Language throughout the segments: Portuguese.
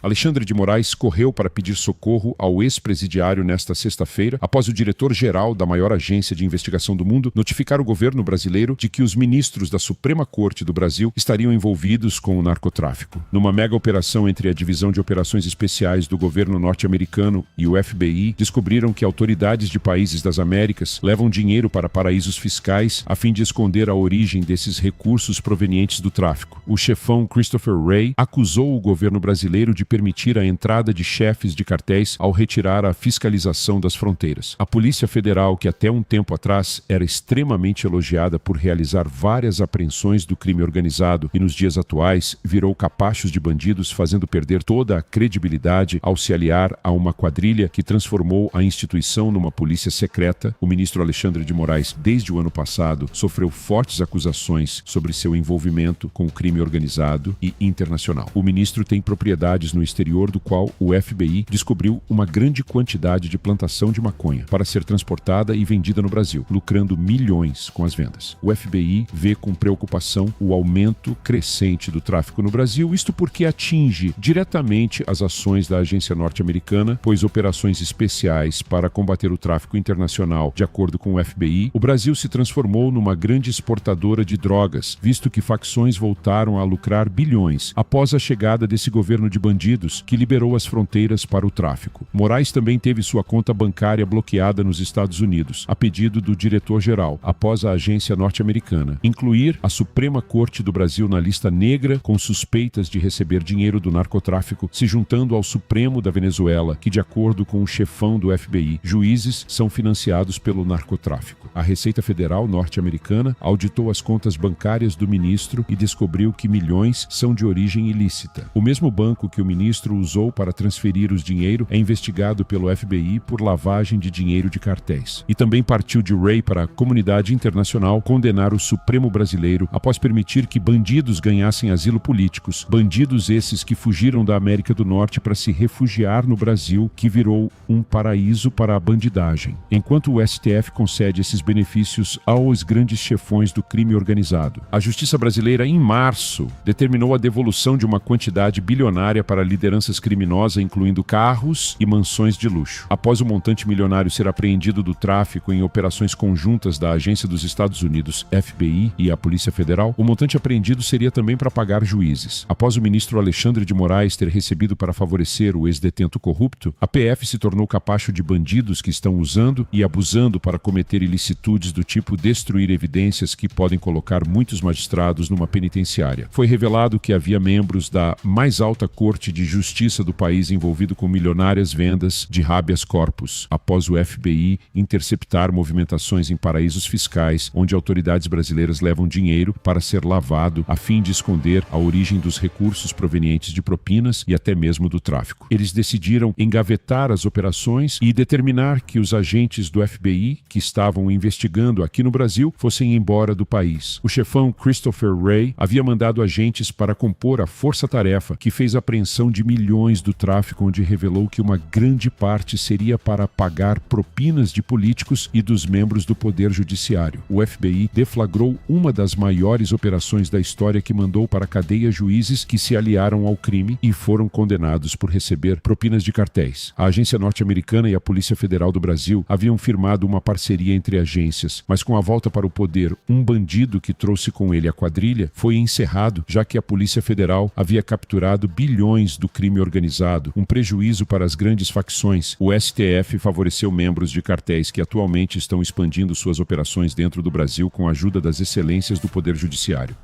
Alexandre de Moraes correu para pedir socorro ao ex-presidiário nesta sexta-feira, após o diretor-geral da maior agência de investigação do mundo notificar o governo brasileiro de que os ministros da Suprema Corte do Brasil estariam envolvidos com o narcotráfico. Numa mega operação entre a Divisão de Operações Especiais do governo norte-americano e o FBI, descobriram que autoridades de países das Américas levam dinheiro para paraísos fiscais a fim de esconder a origem desses recursos provenientes do tráfico. O chefão Christopher Wray acusou o governo brasileiro de permitir a entrada de chefes de cartéis ao retirar a fiscalização das fronteiras. A Polícia Federal, que até um tempo atrás era extremamente elogiada por realizar várias apreensões do crime organizado e nos dias atuais virou capachos de bandidos, fazendo perder toda a credibilidade ao se aliar a uma quadrilha que transformou a instituição numa polícia secreta. O ministro Alexandre de Moraes, desde o ano passado, sofreu fortes acusações sobre seu envolvimento com o crime organizado e internacional. O ministro tem propriedades no exterior, do qual o FBI descobriu uma grande quantidade de plantação de maconha para ser transportada e vendida no Brasil, lucrando milhões com as vendas. O FBI vê com preocupação o aumento crescente do tráfico no Brasil, isto porque atinge diretamente as ações da agência norte-americana, pois operações especiais para combater o tráfico internacional, de acordo com o FBI, o Brasil se transformou numa grande exportadora de drogas, visto que facções voltaram a lucrar bilhões após a chegada desse governo de bandidos que liberou as fronteiras para o tráfico. Moraes também teve sua conta bancária bloqueada nos Estados Unidos, a pedido do diretor-geral, após a agência norte-americana incluir a Suprema Corte do Brasil na lista negra com suspeitas de receber dinheiro do narcotráfico, se juntando ao Supremo da Venezuela, que, de acordo com o chefão do FBI, juízes são financiados pelo narcotráfico. A Receita Federal norte-americana auditou as contas bancárias do ministro e descobriu que milhões são de origem ilícita. O mesmo banco que o ministro usou para transferir os dinheiro é investigado pelo FBI por lavagem de dinheiro de cartéis. E também partiu de Wray para a comunidade internacional condenar o Supremo brasileiro após permitir que bandidos ganhassem asilo políticos, bandidos esses que fugiram da América do Norte para se refugiar no Brasil, que virou um paraíso para a bandidagem. Enquanto o STF concede esses benefícios aos grandes chefões do crime organizado, a justiça brasileira, em março, determinou a devolução de uma quantidade bilionária para lideranças criminosas, incluindo carros e mansões de luxo. Após o montante milionário ser apreendido do tráfico em operações conjuntas da Agência dos Estados Unidos, FBI, e a Polícia Federal, o montante apreendido seria também para pagar juízes. Após o ministro Alexandre de Moraes ter recebido para favorecer o ex-detento corrupto, a PF se tornou capacho de bandidos que estão usando e abusando para cometer ilicitudes do tipo destruir evidências que podem colocar muitos magistrados numa penitenciária. Foi revelado que havia membros da mais alta corte de justiça do país envolvido com milionárias vendas de habeas corpus, após o FBI interceptar movimentações em paraísos fiscais, onde autoridades brasileiras levam dinheiro para ser lavado a fim de esconder a origem dos recursos provenientes de propinas e até mesmo do tráfico. Eles decidiram engavetar as operações e determinar que os agentes do FBI que estavam investigando aqui no Brasil fossem embora do país. O chefão Christopher Wray havia mandado agentes para compor a força-tarefa que fez a apreensão de milhões do tráfico, onde revelou que uma grande parte seria para pagar propinas de políticos e dos membros do Poder Judiciário. O FBI deflagrou uma das maiores operações da história que mandou para a cadeia juízes que se aliaram ao crime e foram condenados por receber propinas de cartéis. A agência norte-americana e a Polícia Federal do Brasil haviam firmado uma parceria entre agências, mas com a volta para o poder, um bandido que trouxe com ele a quadrilha foi encerrado, já que a Polícia Federal havia capturado bilhões do crime organizado, um prejuízo para as grandes facções. O STF favoreceu membros de cartéis que atualmente estão expandindo suas operações dentro do Brasil com a ajuda das excelências do Poder Judiciário.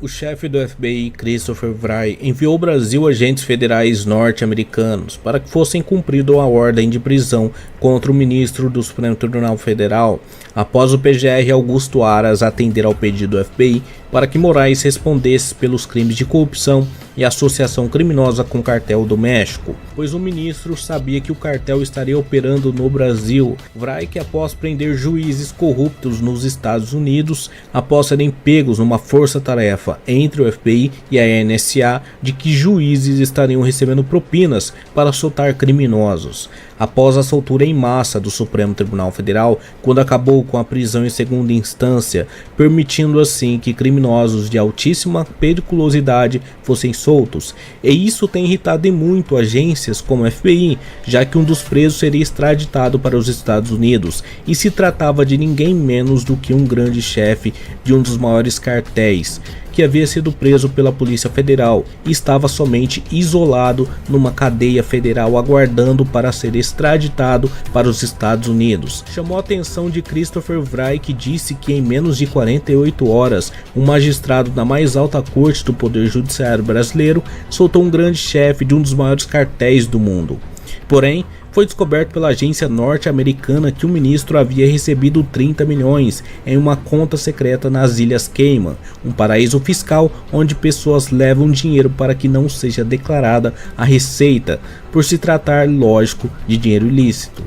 O chefe do FBI, Christopher Wray, enviou ao Brasil agentes federais norte-americanos para que fossem cumprida a ordem de prisão contra o ministro do Supremo Tribunal Federal, após o PGR Augusto Aras atender ao pedido do FBI para que Moraes respondesse pelos crimes de corrupção e associação criminosa com o cartel do México, pois o ministro sabia que o cartel estaria operando no Brasil. Wray, que após prender juízes corruptos nos Estados Unidos, após serem pegos numa força-tarefa entre o FBI e a NSA de que juízes estariam recebendo propinas para soltar criminosos. Após a soltura em massa do Supremo Tribunal Federal, quando acabou com a prisão em segunda instância, permitindo assim que criminosos criminosos de altíssima periculosidade fossem soltos, e isso tem irritado muito agências como a FBI, já que um dos presos seria extraditado para os Estados Unidos, e se tratava de ninguém menos do que um grande chefe de um dos maiores cartéis, que havia sido preso pela Polícia Federal e estava somente isolado numa cadeia federal aguardando para ser extraditado para os Estados Unidos. Chamou a atenção de Christopher Wray, que disse que em menos de 48 horas, um magistrado da mais alta corte do Poder Judiciário brasileiro soltou um grande chefe de um dos maiores cartéis do mundo. Porém, foi descoberto pela agência norte-americana que o ministro havia recebido 30 milhões em uma conta secreta nas Ilhas Cayman, um paraíso fiscal onde pessoas levam dinheiro para que não seja declarada a receita, por se tratar, lógico, de dinheiro ilícito.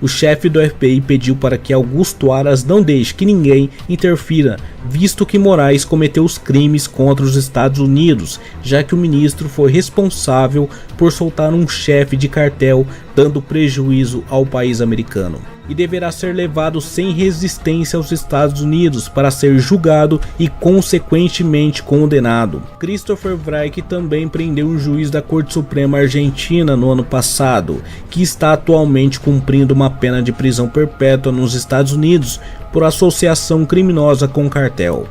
O chefe do FBI pediu para que Augusto Aras não deixe que ninguém interfira, visto que Moraes cometeu os crimes contra os Estados Unidos, já que o ministro foi responsável por soltar um chefe de cartel, dando prejuízo ao país americano, e deverá ser levado sem resistência aos Estados Unidos para ser julgado e consequentemente condenado. Christopher Wray, que também prendeu um juiz da Corte Suprema Argentina no ano passado, que está atualmente cumprindo uma pena de prisão perpétua nos Estados Unidos por associação criminosa com o cartel.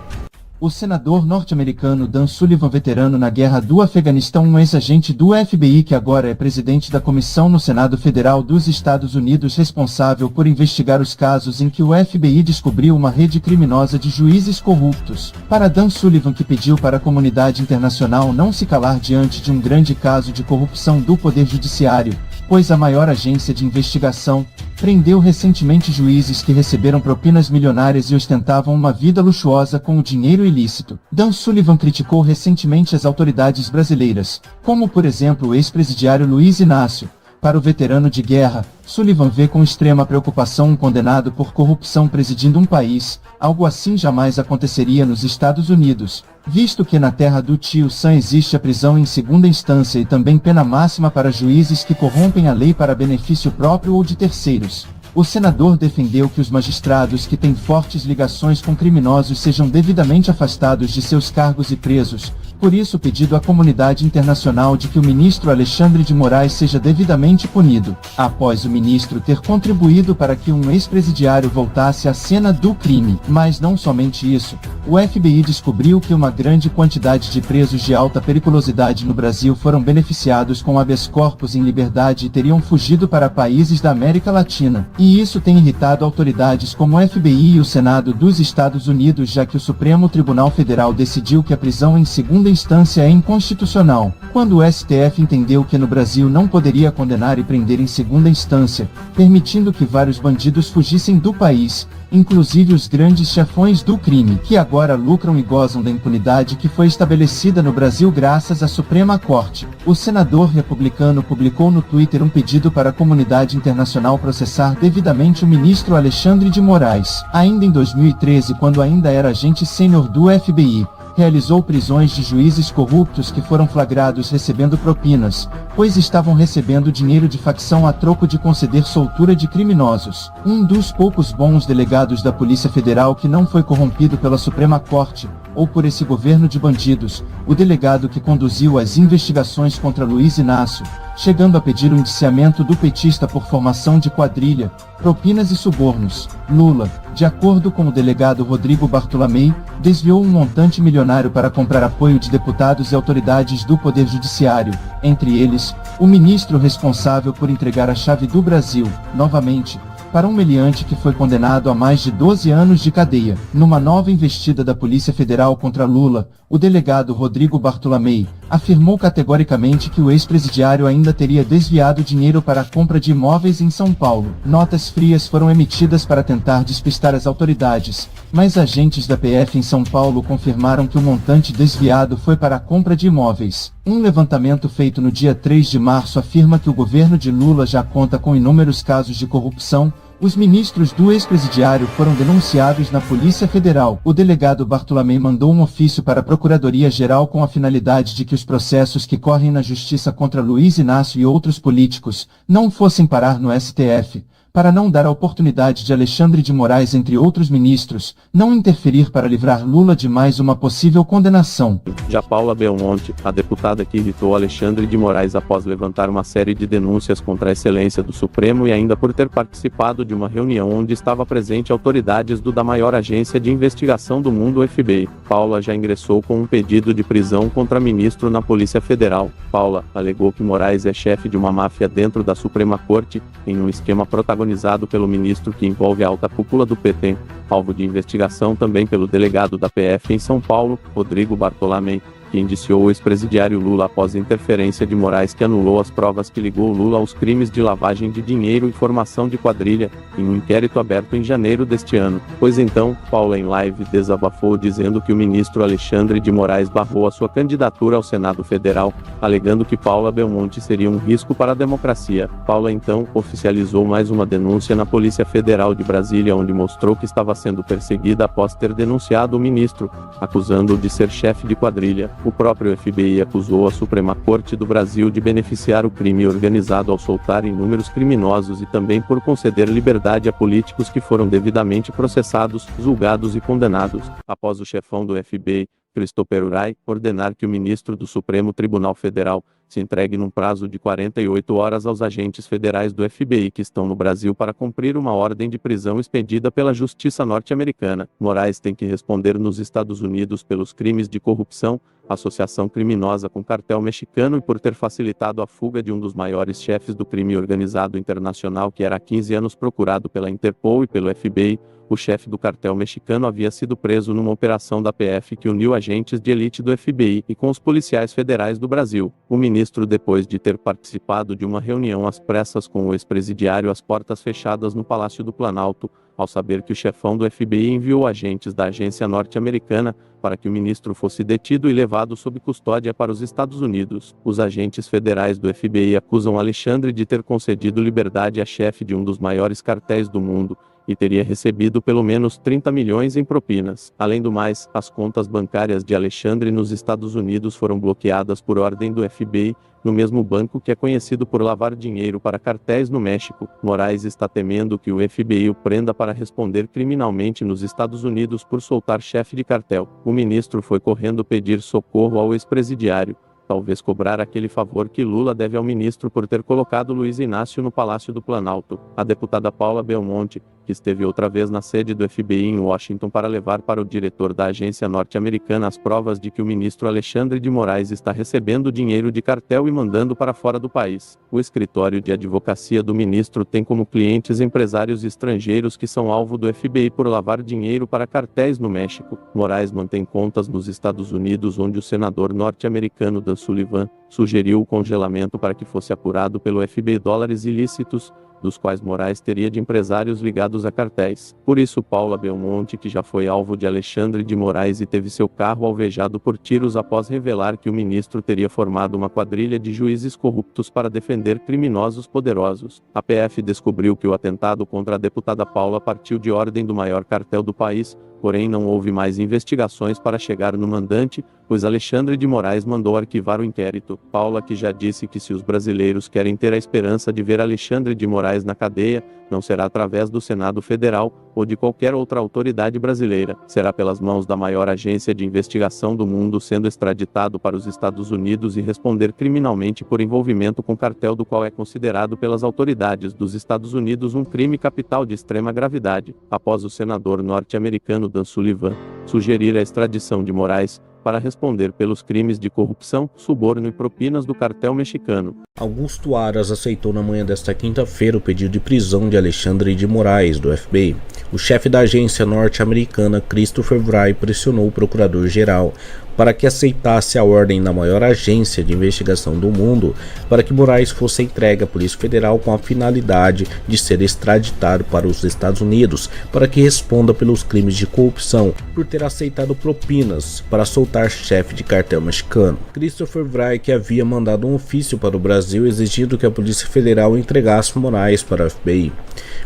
O senador norte-americano Dan Sullivan, veterano na guerra do Afeganistão, um ex-agente do FBI que agora é presidente da comissão no Senado Federal dos Estados Unidos responsável por investigar os casos em que o FBI descobriu uma rede criminosa de juízes corruptos. Para Dan Sullivan, que pediu para a comunidade internacional não se calar diante de um grande caso de corrupção do Poder Judiciário, pois a maior agência de investigação prendeu recentemente juízes que receberam propinas milionárias e ostentavam uma vida luxuosa com o dinheiro ilícito. Dan Sullivan criticou recentemente as autoridades brasileiras, como por exemplo o ex-presidiário Luiz Inácio. Para o veterano de guerra, Sullivan vê com extrema preocupação um condenado por corrupção presidindo um país. Algo assim jamais aconteceria nos Estados Unidos, visto que na terra do tio Sam existe a prisão em segunda instância e também pena máxima para juízes que corrompem a lei para benefício próprio ou de terceiros. O senador defendeu que os magistrados que têm fortes ligações com criminosos sejam devidamente afastados de seus cargos e presos. Por isso, pedido à comunidade internacional de que o ministro Alexandre de Moraes seja devidamente punido, após o ministro ter contribuído para que um ex-presidiário voltasse à cena do crime. Mas não somente isso, o FBI descobriu que uma grande quantidade de presos de alta periculosidade no Brasil foram beneficiados com habeas corpus em liberdade e teriam fugido para países da América Latina. E isso tem irritado autoridades como o FBI e o Senado dos Estados Unidos, já que o Supremo Tribunal Federal decidiu que a prisão em segunda instância é inconstitucional, quando o STF entendeu que no Brasil não poderia condenar e prender em segunda instância, permitindo que vários bandidos fugissem do país, inclusive os grandes chefões do crime, que agora lucram e gozam da impunidade que foi estabelecida no Brasil graças à Suprema Corte. O senador republicano publicou no Twitter um pedido para a comunidade internacional processar devidamente o ministro Alexandre de Moraes. Ainda em 2013, quando ainda era agente sênior do FBI, realizou prisões de juízes corruptos que foram flagrados recebendo propinas, pois estavam recebendo dinheiro de facção a troco de conceder soltura de criminosos. Um dos poucos bons delegados da Polícia Federal que não foi corrompido pela Suprema Corte, ou por esse governo de bandidos, o delegado que conduziu as investigações contra Luiz Inácio, chegando a pedir o indiciamento do petista por formação de quadrilha, propinas e subornos. Lula, de acordo com o delegado Rodrigo Bartolomei, desviou um montante milionário para comprar apoio de deputados e autoridades do Poder Judiciário, entre eles, o ministro responsável por entregar a chave do Brasil, novamente, para um meliante que foi condenado a mais de 12 anos de cadeia. Numa nova investida da Polícia Federal contra Lula, o delegado Rodrigo Bartolomei afirmou categoricamente que o ex-presidiário ainda teria desviado dinheiro para a compra de imóveis em São Paulo. Notas frias foram emitidas para tentar despistar as autoridades, mas agentes da PF em São Paulo confirmaram que o montante desviado foi para a compra de imóveis. Um levantamento feito no dia 3 de março afirma que o governo de Lula já conta com inúmeros casos de corrupção. Os ministros do ex-presidiário foram denunciados na Polícia Federal. O delegado Bartolomei mandou um ofício para a Procuradoria-Geral com a finalidade de que os processos que correm na Justiça contra Luiz Inácio e outros políticos não fossem parar no STF, para não dar a oportunidade de Alexandre de Moraes, entre outros ministros, não interferir para livrar Lula de mais uma possível condenação. Já Paula Belmonte, a deputada que irritou Alexandre de Moraes após levantar uma série de denúncias contra a excelência do Supremo e ainda por ter participado de uma reunião onde estava presente autoridades da maior agência de investigação do mundo, o FBI. Paula já ingressou com um pedido de prisão contra ministro na Polícia Federal. Paula alegou que Moraes é chefe de uma máfia dentro da Suprema Corte, em um esquema protagonizado pelo ministro que envolve a alta cúpula do PT, alvo de investigação também pelo delegado da PF em São Paulo, Rodrigo Bartolomé, que indiciou o ex-presidiário Lula após interferência de Moraes, que anulou as provas que ligou Lula aos crimes de lavagem de dinheiro e formação de quadrilha, em um inquérito aberto em janeiro deste ano. Pois então, Paula em live desabafou dizendo que o ministro Alexandre de Moraes barrou a sua candidatura ao Senado Federal, alegando que Paula Belmonte seria um risco para a democracia. Paula então oficializou mais uma denúncia na Polícia Federal de Brasília, onde mostrou que estava sendo perseguida após ter denunciado o ministro, acusando-o de ser chefe de quadrilha. O próprio FBI acusou a Suprema Corte do Brasil de beneficiar o crime organizado ao soltar inúmeros criminosos e também por conceder liberdade a políticos que foram devidamente processados, julgados e condenados. Após o chefão do FBI, Christopher Wray, ordenar que o ministro do Supremo Tribunal Federal se entregue num prazo de 48 horas aos agentes federais do FBI que estão no Brasil para cumprir uma ordem de prisão expedida pela Justiça norte-americana. Moraes tem que responder nos Estados Unidos pelos crimes de corrupção, associação criminosa com cartel mexicano e por ter facilitado a fuga de um dos maiores chefes do crime organizado internacional, que era há 15 anos procurado pela Interpol e pelo FBI. O chefe do cartel mexicano havia sido preso numa operação da PF que uniu agentes de elite do FBI e com os policiais federais do Brasil. O ministro, depois de ter participado de uma reunião às pressas com o ex-presidiário às portas fechadas no Palácio do Planalto, ao saber que o chefão do FBI enviou agentes da agência norte-americana para que o ministro fosse detido e levado sob custódia para os Estados Unidos. Os agentes federais do FBI acusam Alexandre de ter concedido liberdade a chefe de um dos maiores cartéis do mundo, e teria recebido pelo menos 30 milhões em propinas. Além do mais, as contas bancárias de Alexandre nos Estados Unidos foram bloqueadas por ordem do FBI, no mesmo banco que é conhecido por lavar dinheiro para cartéis no México. Moraes está temendo que o FBI o prenda para responder criminalmente nos Estados Unidos por soltar chefe de cartel. O ministro foi correndo pedir socorro ao ex-presidiário, talvez cobrar aquele favor que Lula deve ao ministro por ter colocado Luiz Inácio no Palácio do Planalto. A deputada Paula Belmonte, que esteve outra vez na sede do FBI em Washington para levar para o diretor da agência norte-americana as provas de que o ministro Alexandre de Moraes está recebendo dinheiro de cartel e mandando para fora do país. O escritório de advocacia do ministro tem como clientes empresários estrangeiros que são alvo do FBI por lavar dinheiro para cartéis no México. Moraes mantém contas nos Estados Unidos, onde o senador norte-americano Dan Sullivan sugeriu o congelamento para que fosse apurado pelo FBI dólares ilícitos, dos quais Moraes teria de empresários ligados a cartéis. Por isso, Paula Belmonte, que já foi alvo de Alexandre de Moraes e teve seu carro alvejado por tiros após revelar que o ministro teria formado uma quadrilha de juízes corruptos para defender criminosos poderosos. A PF descobriu que o atentado contra a deputada Paula partiu de ordem do maior cartel do país, porém não houve mais investigações para chegar no mandante, pois Alexandre de Moraes mandou arquivar o inquérito. Paula, que já disse que se os brasileiros querem ter a esperança de ver Alexandre de Moraes na cadeia, não será através do Senado Federal ou de qualquer outra autoridade brasileira, será pelas mãos da maior agência de investigação do mundo, sendo extraditado para os Estados Unidos e responder criminalmente por envolvimento com cartel, do qual é considerado pelas autoridades dos Estados Unidos um crime capital de extrema gravidade. Após o senador norte-americano Dan Sullivan sugerir a extradição de Moraes para responder pelos crimes de corrupção, suborno e propinas do cartel mexicano. Augusto Aras aceitou na manhã desta quinta-feira o pedido de prisão de Alexandre de Moraes, do FBI. O chefe da agência norte-americana, Christopher Wray, pressionou o procurador-geral para que aceitasse a ordem da maior agência de investigação do mundo para que Moraes fosse entregue à Polícia Federal com a finalidade de ser extraditado para os Estados Unidos para que responda pelos crimes de corrupção por ter aceitado propinas para soltar matar chefe de cartel mexicano. Christopher Wray, que havia mandado um ofício para o Brasil exigindo que a Polícia Federal entregasse Moraes para a FBI.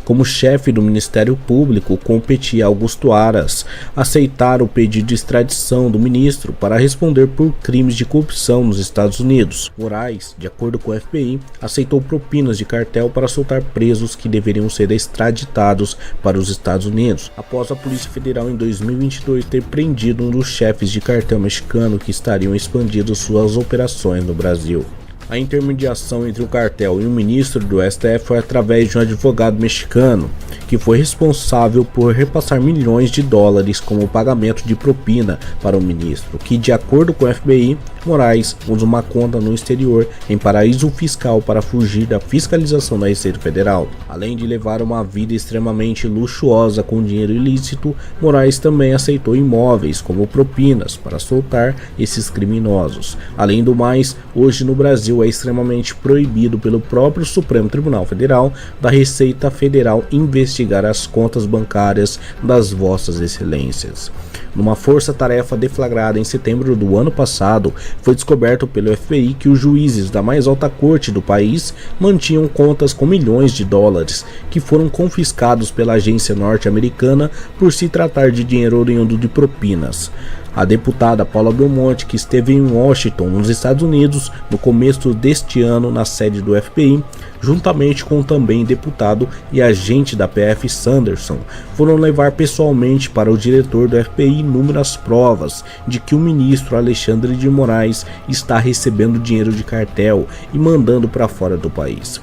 Como chefe do Ministério Público, competia a Augusto Aras aceitar o pedido de extradição do ministro para responder por crimes de corrupção nos Estados Unidos. Moraes, de acordo com o FBI, aceitou propinas de cartel para soltar presos que deveriam ser extraditados para os Estados Unidos, após a Polícia Federal em 2022 ter prendido um dos chefes de cartel mexicano que estariam expandindo suas operações no Brasil. A intermediação entre o cartel e o ministro do STF foi através de um advogado mexicano, que foi responsável por repassar milhões de dólares como pagamento de propina para o ministro, que, de acordo com o FBI, Moraes usa uma conta no exterior em paraíso fiscal para fugir da fiscalização da Receita Federal. Além de levar uma vida extremamente luxuosa com dinheiro ilícito, Moraes também aceitou imóveis como propinas para soltar esses criminosos. Além do mais, hoje no Brasil é extremamente proibido pelo próprio Supremo Tribunal Federal da Receita Federal investigar as contas bancárias das vossas excelências. Numa força-tarefa deflagrada em setembro do ano passado, foi descoberto pelo FBI que os juízes da mais alta corte do país mantinham contas com milhões de dólares que foram confiscados pela agência norte-americana por se tratar de dinheiro oriundo de propinas. A deputada Paula Belmonte, que esteve em Washington, nos Estados Unidos, no começo deste ano na sede do FBI, juntamente com também deputado e agente da PF Sanderson, foram levar pessoalmente para o diretor do FBI inúmeras provas de que o ministro Alexandre de Moraes está recebendo dinheiro de cartel e mandando para fora do país.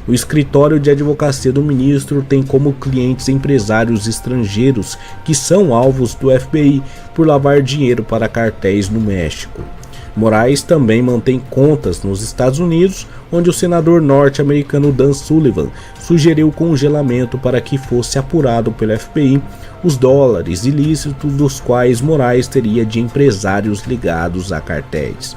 O escritório de advocacia do ministro tem como clientes empresários estrangeiros que são alvos do FBI por lavar dinheiro para cartéis no México. Moraes também mantém contas nos Estados Unidos, onde o senador norte-americano Dan Sullivan sugeriu congelamento para que fosse apurado pelo FBI os dólares ilícitos dos quais Moraes teria de empresários ligados a cartéis.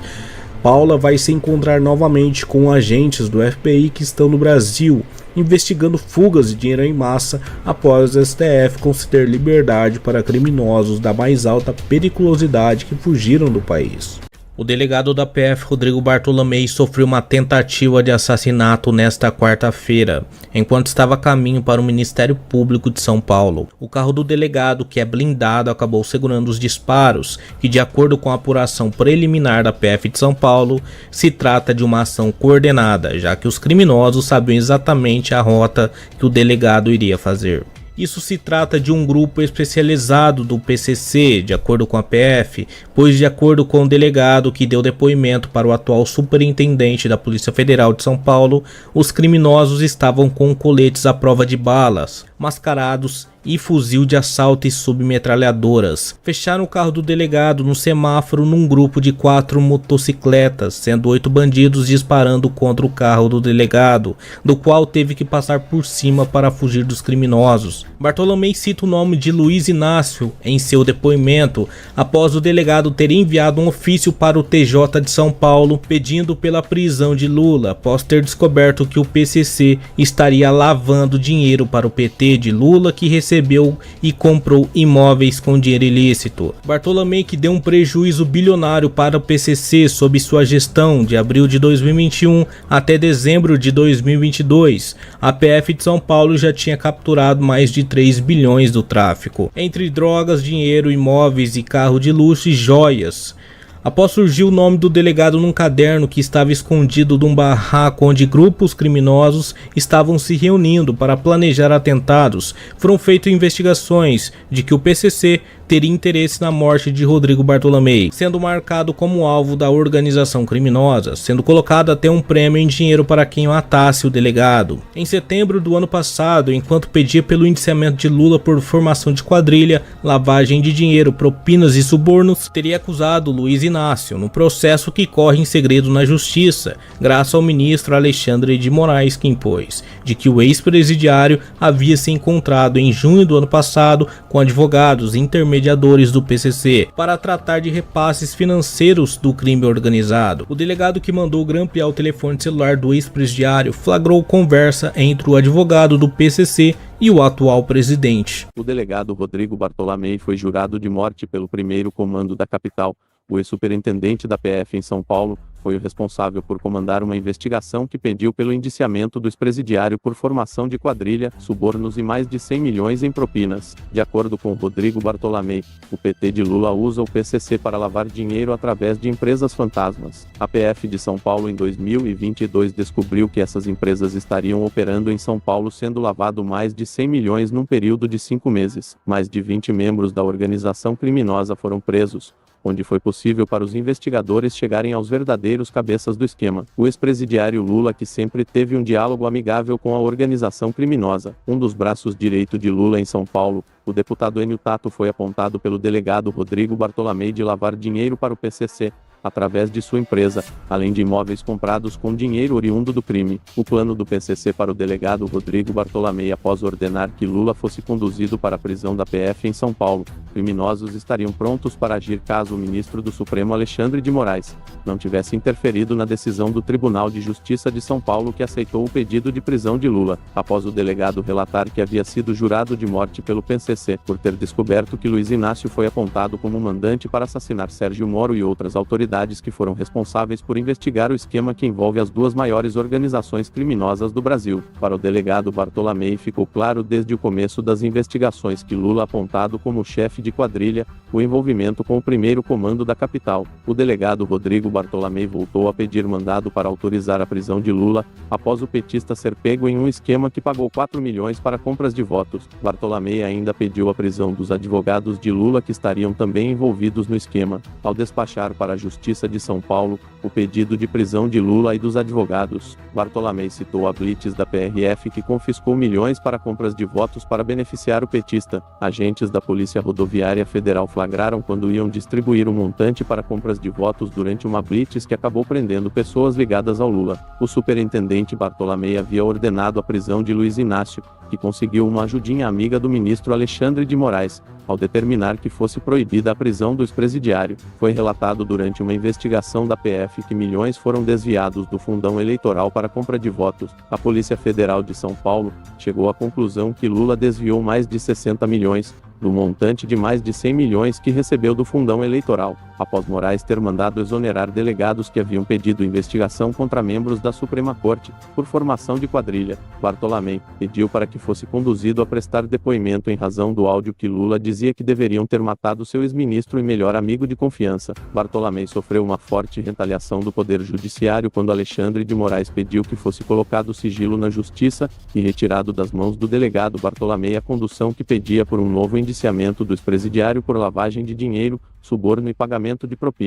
Paula vai se encontrar novamente com agentes do FBI que estão no Brasil, investigando fugas de dinheiro em massa após o STF conceder liberdade para criminosos da mais alta periculosidade que fugiram do país. O delegado da PF, Rodrigo Bartolomei, sofreu uma tentativa de assassinato nesta quarta-feira, enquanto estava a caminho para o Ministério Público de São Paulo. O carro do delegado, que é blindado, acabou segurando os disparos, que, de acordo com a apuração preliminar da PF de São Paulo, se trata de uma ação coordenada, já que os criminosos sabiam exatamente a rota que o delegado iria fazer. Isso se trata de um grupo especializado do PCC, de acordo com a PF, pois de acordo com o delegado que deu depoimento para o atual superintendente da Polícia Federal de São Paulo, os criminosos estavam com coletes à prova de balas, mascarados e fuzil de assalto e submetralhadoras. Fecharam o carro do delegado no semáforo num grupo de 4 motocicletas, sendo 8 bandidos disparando contra o carro do delegado, do qual teve que passar por cima para fugir dos criminosos. Bartolomei cita o nome de Luiz Inácio em seu depoimento, após o delegado ter enviado um ofício para o TJ de São Paulo pedindo pela prisão de Lula, após ter descoberto que o PCC estaria lavando dinheiro para o PT de Lula, que recebeu e comprou imóveis com dinheiro ilícito. Bartolomei, que deu um prejuízo bilionário para o PCC sob sua gestão de abril de 2021 até dezembro de 2022. A PF de São Paulo já tinha capturado mais de 3 bilhões do tráfico, entre drogas, dinheiro, imóveis e carro de luxo e joias. Após surgir o nome do delegado num caderno que estava escondido de um barraco onde grupos criminosos estavam se reunindo para planejar atentados, foram feitas investigações de que o PCC teria interesse na morte de Rodrigo Bartolomei, sendo marcado como alvo da organização criminosa, sendo colocado até um prêmio em dinheiro para quem matasse o delegado. Em setembro do ano passado, enquanto pedia pelo indiciamento de Lula por formação de quadrilha, lavagem de dinheiro, propinas e subornos, teria acusado Luiz Inácio, no processo que corre em segredo na justiça, graças ao ministro Alexandre de Moraes, que impôs, de que o ex-presidiário havia se encontrado em junho do ano passado com advogados intermediários do PCC para tratar de repasses financeiros do crime organizado. O delegado que mandou grampear o telefone celular do ex-presidiário flagrou conversa entre o advogado do PCC e o atual presidente. O delegado Rodrigo Bartolomei foi jurado de morte pelo primeiro comando da capital, O ex-superintendente da PF em São Paulo foi o responsável por comandar uma investigação que pediu pelo indiciamento do ex-presidiário por formação de quadrilha, subornos e mais de 100 milhões em propinas. De acordo com Rodrigo Bartolomei, o PT de Lula usa o PCC para lavar dinheiro através de empresas fantasmas. A PF de São Paulo em 2022 descobriu que essas empresas estariam operando em São Paulo, sendo lavado mais de 100 milhões num período de 5 meses. Mais de 20 membros da organização criminosa foram presos, onde foi possível para os investigadores chegarem aos verdadeiros cabeças do esquema. O ex-presidiário Lula, que sempre teve um diálogo amigável com a organização criminosa, um dos braços direito de Lula em São Paulo, o deputado Enio Tato, foi apontado pelo delegado Rodrigo Bartolomei de lavar dinheiro para o PCC, através de sua empresa, além de imóveis comprados com dinheiro oriundo do crime. O plano do PCC para o delegado Rodrigo Bartolomei, após ordenar que Lula fosse conduzido para a prisão da PF em São Paulo, criminosos estariam prontos para agir caso o ministro do Supremo Alexandre de Moraes não tivesse interferido na decisão do Tribunal de Justiça de São Paulo, que aceitou o pedido de prisão de Lula, após o delegado relatar que havia sido jurado de morte pelo PCC, por ter descoberto que Luiz Inácio foi apontado como mandante para assassinar Sérgio Moro e outras autoridades que foram responsáveis por investigar o esquema que envolve as duas maiores organizações criminosas do Brasil. Para o delegado Bartolomei, ficou claro desde o começo das investigações que Lula, apontado como chefe de quadrilha, o envolvimento com o primeiro comando da capital. O delegado Rodrigo Bartolomei voltou a pedir mandado para autorizar a prisão de Lula, após o petista ser pego em um esquema que pagou 4 milhões para compras de votos. Bartolomei ainda pediu a prisão dos advogados de Lula que estariam também envolvidos no esquema. Ao despachar para a Justiça de São Paulo o pedido de prisão de Lula e dos advogados, Bartolomei citou a blitz da PRF que confiscou milhões para compras de votos para beneficiar o petista. Agentes da Polícia Rodoviária Federal flagraram quando iam distribuir um montante para compras de votos durante uma blitz que acabou prendendo pessoas ligadas ao Lula. O superintendente Bartolomei havia ordenado a prisão de Luiz Inácio, que conseguiu uma ajudinha amiga do ministro Alexandre de Moraes, ao determinar que fosse proibida a prisão do ex-presidiário. Foi relatado durante uma investigação da PF que milhões foram desviados do fundão eleitoral para compra de votos. A Polícia Federal de São Paulo chegou à conclusão que Lula desviou mais de 60 milhões, do montante de mais de 100 milhões que recebeu do fundão eleitoral, após Moraes ter mandado exonerar delegados que haviam pedido investigação contra membros da Suprema Corte, por formação de quadrilha. Bartolomei pediu para que fosse conduzido a prestar depoimento em razão do áudio que Lula dizia que deveriam ter matado seu ex-ministro e melhor amigo de confiança. Bartolomei sofreu uma forte retaliação do Poder Judiciário quando Alexandre de Moraes pediu que fosse colocado sigilo na Justiça e retirado das mãos do delegado Bartolomei a condução que pedia por um novo indiciamento do ex-presidiário por lavagem de dinheiro, suborno e pagamento de propina.